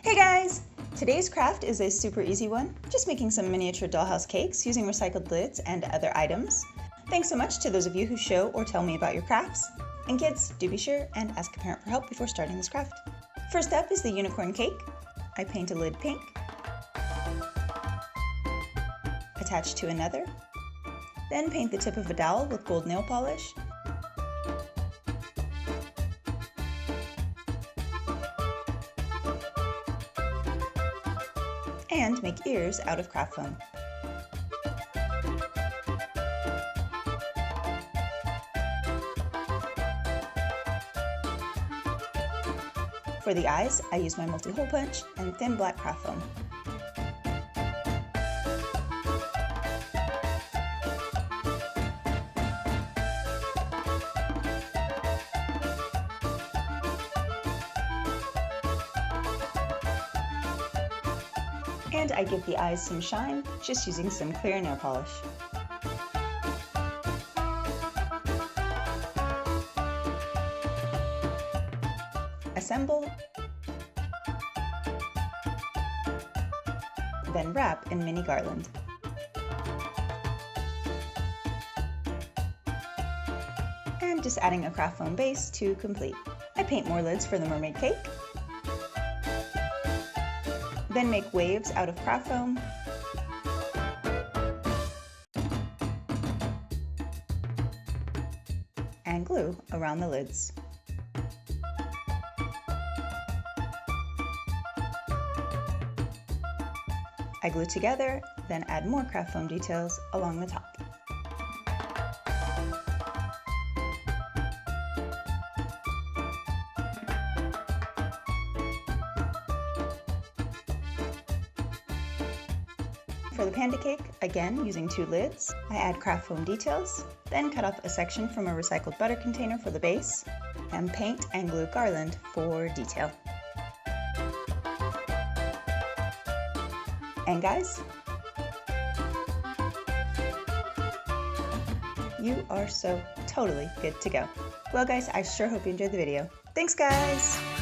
Hey guys! Today's craft is a super easy one, just making some miniature dollhouse cakes using recycled lids and other items. Thanks so much to those of you who show or tell me about your crafts. And kids, do be sure and ask a parent for help before starting this craft. First up is the unicorn cake. I paint a lid pink, attach to another, then paint the tip of a dowel with gold nail polish, and make ears out of craft foam. For the eyes, I use my multi-hole punch and thin black craft foam. And I give the eyes some shine, just using some clear nail polish. Assemble, then wrap in mini garland. And just adding a craft foam base to complete. I paint more lids for the mermaid cake, then make waves out of craft foam, and glue around the lids. I glue together, then add more craft foam details along the top. For the panda cake, again using 2 lids, I add craft foam details, then cut off a section from a recycled butter container for the base, and paint and glue garland for detail. And guys, you are so totally good to go. Well guys, I sure hope you enjoyed the video. Thanks guys!